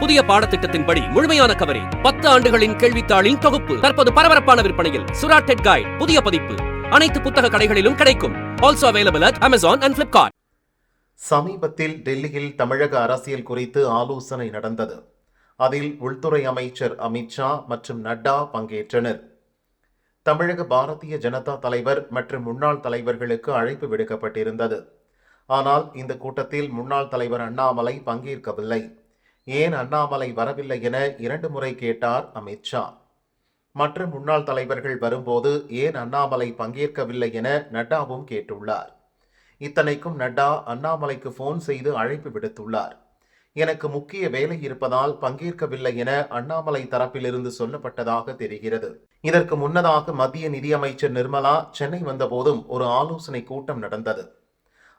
புதிய பாடத்திட்டத்தின்படி முழுமையான கவரேஜ் 10 ஆண்டுகளின் கேள்வித்தாளின் தொகுப்பு தற்போது பரபரப்பான விற்பனையில். சுரா டெட் கைட் புதிய பதிப்பு அனைத்து புத்தக கடைகளிலும் கிடைக்கும். Also available at Amazon and Flipkart. சமீபத்தில் டெல்லியில் தமிழக அரசியல் குறித்து ஆலோசனை நடந்தது. அதில் உள்துறை அமைச்சர் அமித்ஷா மற்றும் நட்டா பங்கேற்றனர். தமிழக பாரதிய ஜனதா தலைவர் மற்றும் முன்னாள் தலைவர்களுக்கு அழைப்பு விடுக்கப்பட்டிருந்தது. ஆனால் இந்த கூட்டத்தில் முன்னாள் தலைவர் அண்ணாமலை பங்கேற்கவில்லை. ஏன் அண்ணாமலை வரவில்லை என 2 முறை கேட்டார் அமித்ஷா. மற்ற முன்னாள் தலைவர்கள் வரும்போது ஏன் அண்ணாமலை பங்கேற்கவில்லை என நட்டாவும் கேட்டுள்ளார். இத்தனைக்கும் நட்டா அண்ணாமலைக்கு போன் செய்து அழைப்பு விடுத்துள்ளார். எனக்கு முக்கிய வேலை இருப்பதால் பங்கேற்கவில்லை என அண்ணாமலை தரப்பிலிருந்து சொல்லப்பட்டதாக தெரிகிறது. இதற்கு முன்னதாக மத்திய நிதியமைச்சர் நிர்மலா சென்னை வந்தபோதும் ஒரு ஆலோசனை கூட்டம் நடந்தது.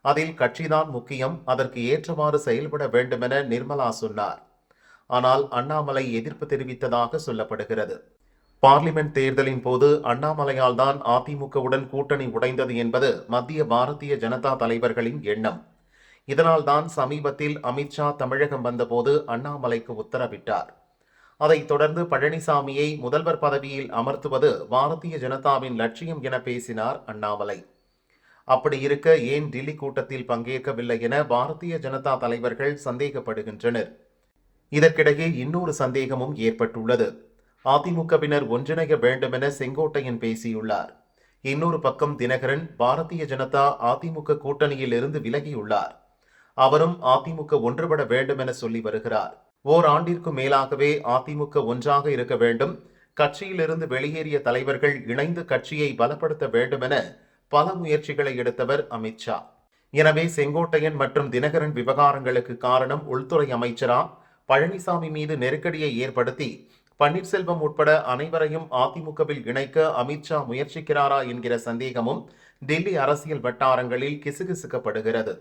அதில் கட்சிதான் முக்கியம், அதற்கு ஏற்றவாறு செயல்பட வேண்டுமென நிர்மலா சொன்னார். ஆனால் அண்ணாமலை எதிர்ப்பு தெரிவித்ததாக சொல்லப்படுகிறது. பார்லிமெண்ட் தேர்தலின் போது அண்ணாமலையால் தான் அதிமுகவுடன் கூட்டணி உடைந்தது என்பது மத்திய பாரதிய ஜனதா தலைவர்களின் எண்ணம். இதனால் தான் சமீபத்தில் அமித்ஷா தமிழகம் வந்தபோது அண்ணாமலைக்கு உத்தரவிட்டார். அதைத் தொடர்ந்து பழனிசாமியை முதல்வர் பதவியில் அமர்த்துவது பாரதிய ஜனதாவின் லட்சியம் என பேசினார் அண்ணாமலை. அப்படி இருக்க ஏன் டெல்லி கூட்டத்தில் பங்கேற்கவில்லை என பாரதிய ஜனதா தலைவர்கள் சந்தேகப்படுகின்றனர். இதற்கிடையே இன்னொரு சந்தேகமும் ஏற்பட்டுள்ளது. அதிமுகவினர் ஒன்றிணைய வேண்டுமென செங்கோட்டையன் பேசியுள்ளார். இன்னொரு பக்கம் தினகரன் பாரதிய ஜனதா அதிமுக கூட்டணியில் இருந்து விலகியுள்ளார். அவரும் அதிமுக ஒன்றுபட வேண்டுமென சொல்லி வருகிறார். ஓராண்டிற்கு மேலாகவே அதிமுக ஒன்றாக இருக்க வேண்டும், கட்சியிலிருந்து வெளியேறிய தலைவர்கள் இணைந்து கட்சியை பலப்படுத்த வேண்டுமென பல முயற்சிகளை எடுத்தவர் அமித்ஷா. எனவே செங்கோட்டையன் மற்றும் தினகரன் விவகாரங்களுக்கு காரணம் உள்துறை அமைச்சரா, பழனிசாமி மீது நெருக்கடியை ஏற்படுத்தி பன்னீர்செல்வம் உட்பட அனைவரையும் அதிமுகவில் இணைக்க அமித்ஷா முயற்சிக்கிறாரா என்கிற சந்தேகமும் டெல்லி அரசியல் வட்டாரங்களில் கிசுகிசுக்கப்படுகிறது.